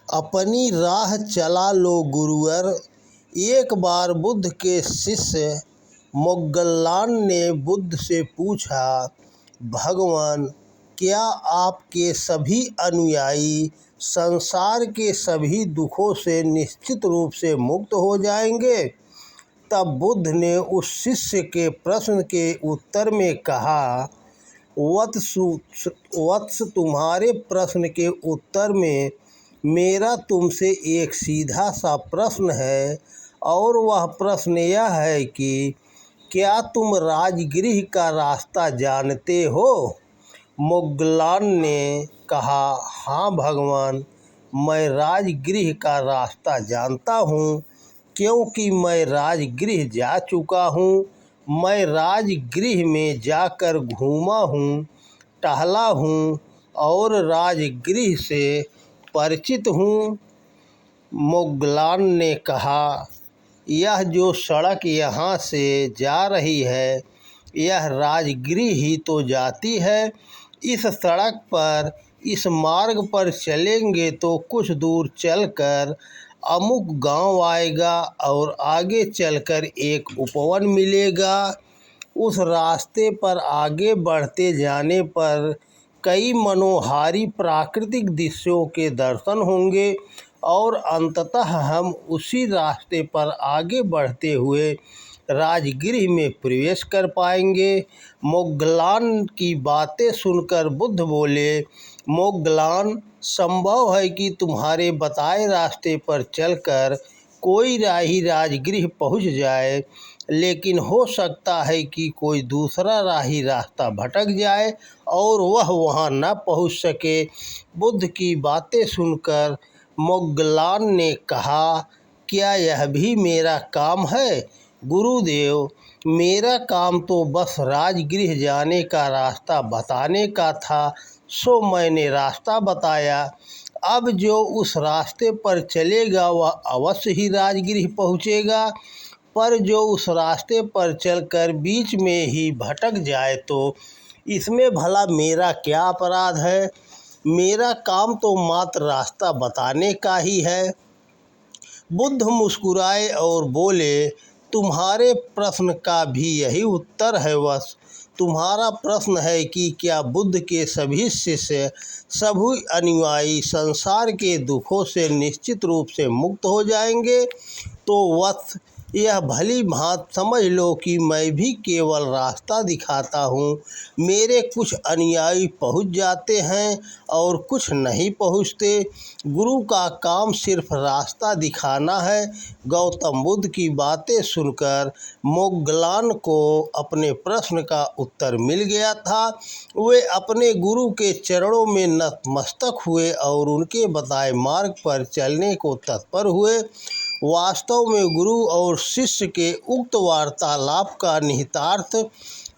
अपनी राह चला लो गुरुवर। एक बार बुद्ध के शिष्य मोग्गलान ने बुद्ध से पूछा, भगवान, क्या आपके सभी अनुयायी संसार के सभी दुखों से निश्चित रूप से मुक्त हो जाएंगे? तब बुद्ध ने उस शिष्य के प्रश्न के उत्तर में कहा, वत्स, तुम्हारे प्रश्न के उत्तर में मेरा तुमसे एक सीधा सा प्रश्न है, और वह प्रश्न यह है कि क्या तुम राजगृह का रास्ता जानते हो? मोग्गलान ने कहा, हाँ भगवान, मैं राजगृह का रास्ता जानता हूँ, क्योंकि मैं राजगृह जा चुका हूँ। मैं राजगृह में जाकर घूमा हूँ, टहला हूँ और राजगृह से परिचित हूँ। मोग्गलान ने कहा, यह जो सड़क यहाँ से जा रही है, यह राजगृह ही तो जाती है। इस सड़क पर, इस मार्ग पर चलेंगे तो कुछ दूर चलकर अमुक गांव आएगा और आगे चलकर एक उपवन मिलेगा। उस रास्ते पर आगे बढ़ते जाने पर कई मनोहारी प्राकृतिक दृश्यों के दर्शन होंगे और अंततः हम उसी रास्ते पर आगे बढ़ते हुए राजगृह में प्रवेश कर पाएंगे। मोग्गलान की बातें सुनकर बुद्ध बोले, मोग्गलान, संभव है कि तुम्हारे बताए रास्ते पर चलकर कोई राही राजगृह पहुंच जाए, लेकिन हो सकता है कि कोई दूसरा राही रास्ता भटक जाए और वह वहां न पहुंच सके। बुद्ध की बातें सुनकर मोग्गलान ने कहा, क्या यह भी मेरा काम है? गुरुदेव, मेरा काम तो बस राजगृह जाने का रास्ता बताने का था, सो मैंने रास्ता बताया। अब जो उस रास्ते पर चलेगा वह अवश्य ही राजगृह पहुँचेगा, पर जो उस रास्ते पर चलकर बीच में ही भटक जाए तो इसमें भला मेरा क्या अपराध है? मेरा काम तो मात्र रास्ता बताने का ही है। बुद्ध मुस्कुराए और बोले, तुम्हारे प्रश्न का भी यही उत्तर है वत्स। तुम्हारा प्रश्न है कि क्या बुद्ध के सभी शिष्य, सभी अनुयायी संसार के दुखों से निश्चित रूप से मुक्त हो जाएंगे? तो वत्स, यह भली भांति समझ लो कि मैं भी केवल रास्ता दिखाता हूँ। मेरे कुछ अनुयायी पहुँच जाते हैं और कुछ नहीं पहुँचते। गुरु का काम सिर्फ रास्ता दिखाना है। गौतम बुद्ध की बातें सुनकर मोग्गलान को अपने प्रश्न का उत्तर मिल गया था। वे अपने गुरु के चरणों में नतमस्तक हुए और उनके बताए मार्ग पर चलने को तत्पर हुए। वास्तव में गुरु और शिष्य के उक्त वार्तालाप का निहितार्थ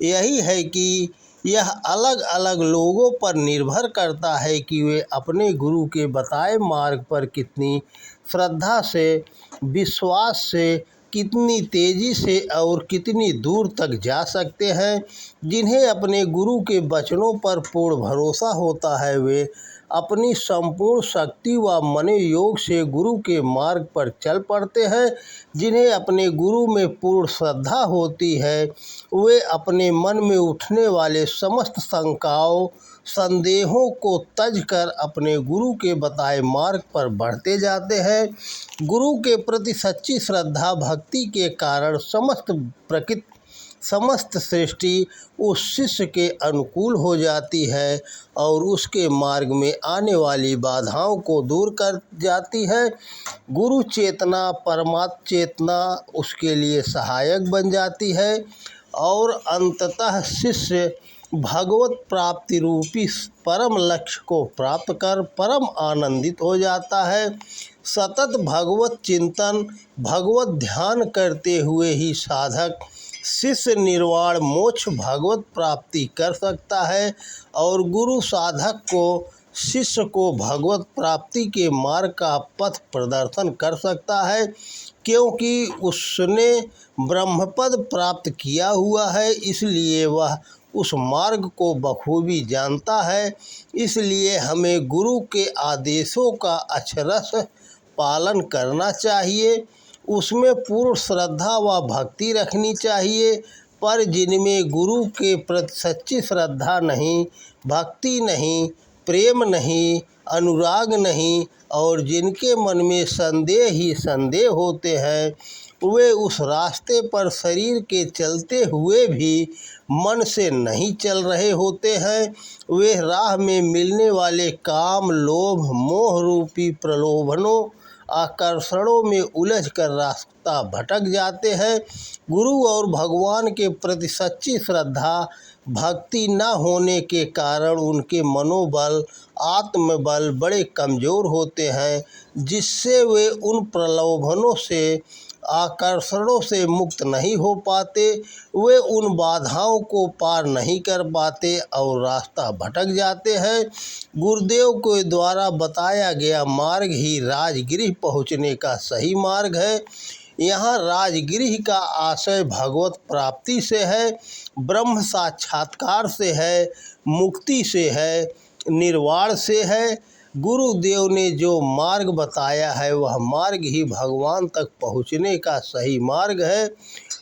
यही है कि यह अलग अलग लोगों पर निर्भर करता है कि वे अपने गुरु के बताए मार्ग पर कितनी श्रद्धा से, विश्वास से, कितनी तेज़ी से और कितनी दूर तक जा सकते हैं। जिन्हें अपने गुरु के वचनों पर पूर्ण भरोसा होता है, वे अपनी संपूर्ण शक्ति व मनोयोग से गुरु के मार्ग पर चल पड़ते हैं। जिन्हें अपने गुरु में पूर्ण श्रद्धा होती है, वे अपने मन में उठने वाले समस्त शंकाओं, संदेहों को त्यज कर अपने गुरु के बताए मार्ग पर बढ़ते जाते हैं। गुरु के प्रति सच्ची श्रद्धा भक्ति के कारण समस्त सृष्टि उस शिष्य के अनुकूल हो जाती है और उसके मार्ग में आने वाली बाधाओं को दूर कर जाती है। गुरु चेतना, परमात्म चेतना उसके लिए सहायक बन जाती है और अंततः शिष्य भगवत प्राप्ति रूपी परम लक्ष्य को प्राप्त कर परम आनंदित हो जाता है। सतत भगवत चिंतन, भगवत ध्यान करते हुए ही साधक शिष्य निर्वाण मोक्ष भगवत प्राप्ति कर सकता है और गुरु साधक को, शिष्य को भगवत प्राप्ति के मार्ग का पथ प्रदर्शन कर सकता है, क्योंकि उसने ब्रह्मपद प्राप्त किया हुआ है। इसलिए वह उस मार्ग को बखूबी जानता है। इसलिए हमें गुरु के आदेशों का अक्षरश पालन करना चाहिए, उसमें पूर्ण श्रद्धा व भक्ति रखनी चाहिए। पर जिनमें गुरु के प्रति सच्ची श्रद्धा नहीं, भक्ति नहीं, प्रेम नहीं, अनुराग नहीं और जिनके मन में संदेह ही संदेह होते हैं, वे उस रास्ते पर शरीर के चलते हुए भी मन से नहीं चल रहे होते हैं। वे राह में मिलने वाले काम, लोभ, मोह रूपी प्रलोभनों, आकर्षणों में उलझकर रास्ता भटक जाते हैं। गुरु और भगवान के प्रति सच्ची श्रद्धा भक्ति न होने के कारण उनके मनोबल, आत्मबल बड़े कमज़ोर होते हैं, जिससे वे उन प्रलोभनों से, आकर्षणों से मुक्त नहीं हो पाते। वे उन बाधाओं को पार नहीं कर पाते और रास्ता भटक जाते हैं। गुरुदेव के द्वारा बताया गया मार्ग ही राजगृह पहुँचने का सही मार्ग है। यहाँ राजगृह का आशय भगवत प्राप्ति से है, ब्रह्म साक्षात्कार से है, मुक्ति से है, निर्वाण से है। गुरुदेव ने जो मार्ग बताया है वह मार्ग ही भगवान तक पहुँचने का सही मार्ग है,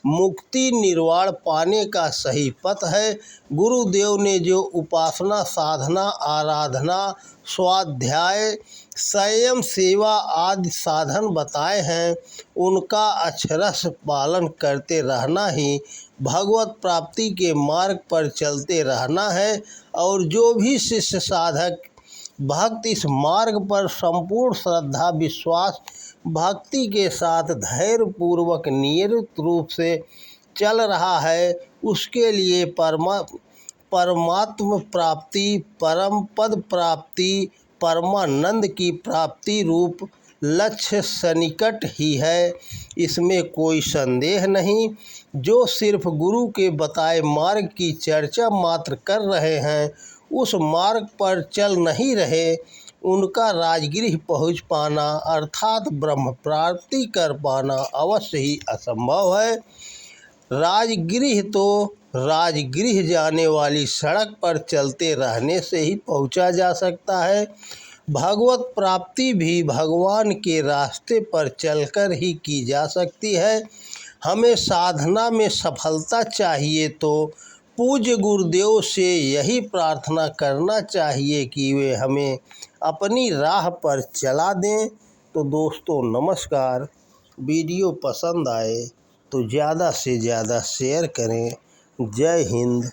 मुक्ति निर्वाण पाने का सही पथ है। गुरुदेव ने जो उपासना, साधना, आराधना, स्वाध्याय, संयम, सेवा आदि साधन बताए हैं, उनका अक्षरश पालन करते रहना ही भगवत प्राप्ति के मार्ग पर चलते रहना है। और जो भी शिष्य साधक भक्त इस मार्ग पर संपूर्ण श्रद्धा, विश्वास, भक्ति के साथ धैर्यपूर्वक नियमित रूप से चल रहा है, उसके लिए परमात्म प्राप्ति, परम पद प्राप्ति, परमानंद की प्राप्ति रूप लक्ष्य सन्निकट ही है, इसमें कोई संदेह नहीं। जो सिर्फ गुरु के बताए मार्ग की चर्चा मात्र कर रहे हैं, उस मार्ग पर चल नहीं रहे, उनका राजगृह पहुँच पाना अर्थात ब्रह्म प्राप्ति कर पाना अवश्य ही असंभव है। राजगृह तो राजगृह जाने वाली सड़क पर चलते रहने से ही पहुँचा जा सकता है। भगवत प्राप्ति भी भगवान के रास्ते पर चलकर ही की जा सकती है। हमें साधना में सफलता चाहिए तो पूज्य गुरुदेव से यही प्रार्थना करना चाहिए कि वे हमें अपनी राह पर चला दें। तो दोस्तों नमस्कार, वीडियो पसंद आए तो ज़्यादा से ज़्यादा शेयर करें। जय हिंद,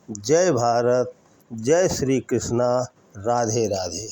जय भारत, जय श्री कृष्णा, राधे राधे।